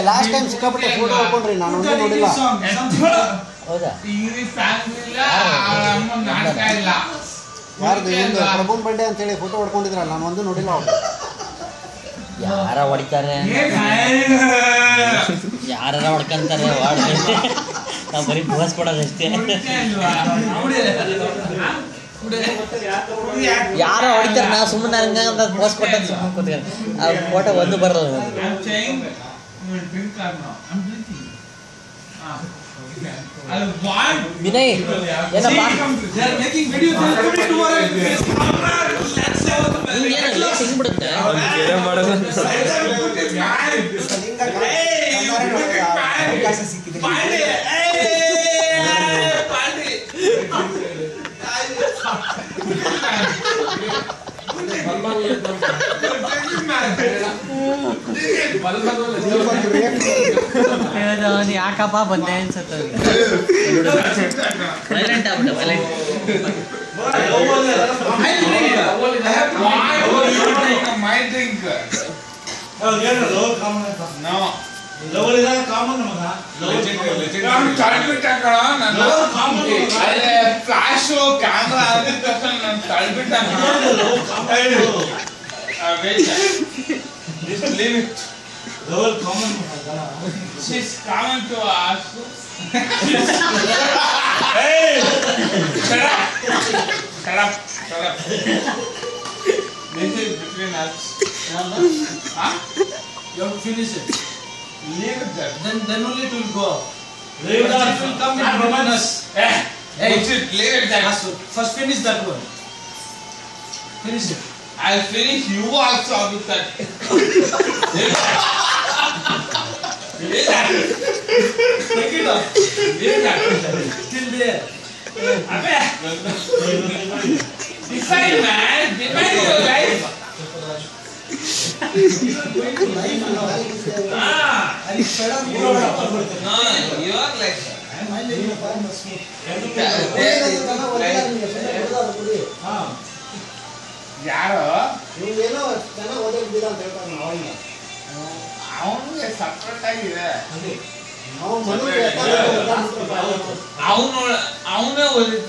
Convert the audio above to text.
Last time ಸಿಕ್ಕಾಪಟ್ಟೆ photo ಹಾಕೊಂಡ್ರಿ ನಾನು ಒಂದೇ ನೋಡಿಲ್ಲ. ಯಾರ್ದು ಏನು ಪ್ರಭುನ್ ಬರ್ಡೇ ಅಂತೇಳಿ ಫೋಟೋ ಹೊಡ್ಕೊಂಡಿದ್ರಲ್ಲ, ನಾನು ಒಂದು ನೋಡಿಲ್ಲ. ಅವ್ರು ಯಾರ ಹೊಡಿತಾರೆ, ಯಾರ ಹೊಡ್ಕೊಂತಾರೆ, ನಾವು ಬರೀ ಬೋಸ್ ಕೊಡೋದಷ್ಟೇ. ಯಾರ ಹೊಡಿತಾರೆ, ನಾವು ಸುಮ್ಮನೆ ಹಂಗಂತ ಬೋಸ್ ಕೊಟ್ಟ ಸುಮ್ಮನೆ ಕೂತ್ಕೊಂಡು ಆ ಫೋಟೋ ಒಂದು ಬರಲ್ಲ. ವಿನಯ್ ಏನಪ್ಪ ಸಿಗ್ಬಿಡುತ್ತೆ. ಯಾಕಪ್ಪ ಬಂದೆ ಅನ್ಸುತ್ತೆ. ವೈಲೆಂಟ್ ಆಗ್ಬಿಟ್ಟೆ, ವೈಲೆಂಟ್. ಫ್ಲಾಶು ಕ್ಯಾಮ್ರಾ ತಳ್ಬಿಟ್ಟ. Leave it. Lowell common. She's coming to us. Hey! Shut up! Shut up! Shut up! This is between us. Huh? You have to finish it. Leave it there. Then only it will go. Leave it there. It will come between us. Hey! Leave it there. First finish that one. Finish it. I'll finish you also with that. Leave that. Take it off. Leave that. Still there. Abbe. Decide, man. Define your life. No, you are like that. ಯಾರು ನೀವೇನೋ ಚೆನ್ನಾಗಿ ಓದಿದ್ದೀರಾ ಅಂತ ಹೇಳ್ತಾರೆ. ಅವನಿಗೆ separate ಆಗಿದೆ. ಅವನು ಅವನೇ ಓದಿದ್ದ.